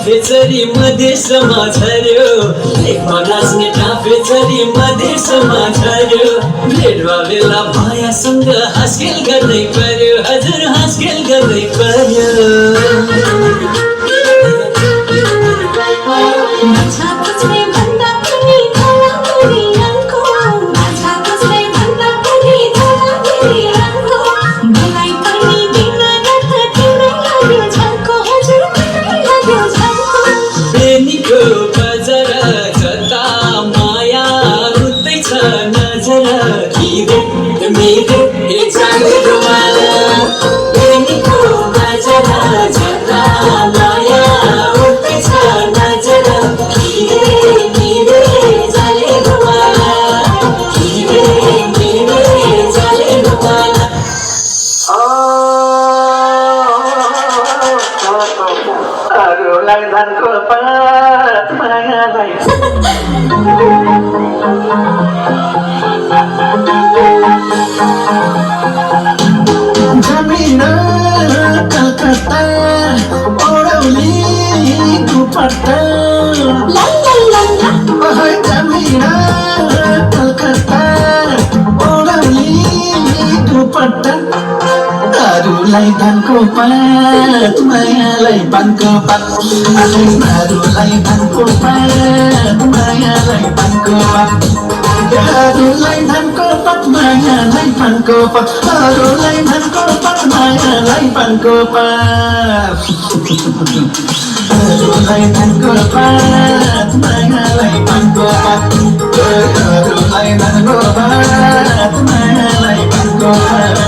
टाफेचरी मध्ये समाझर्यो एकमा नाच्ने टाफेचरी मध्ये समाझर्यो भेटवा बेला मायासँग हाँसखेल गर्दै पर्यो हजुर हाँसखेल गर्दै पर्यो धनको पात मायालाई जमिन कलकत्ता ओडौलीको पट्टा जमिन कलकत्ता ओडौलीको पट्टा अरूलाई धनको पात मायालाई पानको पात अरूलाई धनको पात मायालाई पानको पात अरूलाई धनको पात मायालाई पानको पात अरूलाई धनको पात मायालाई पानको पात अरूलाई धनको पात मायालाई पानको पात अरूलाई धनको पात मायालाई पानको पात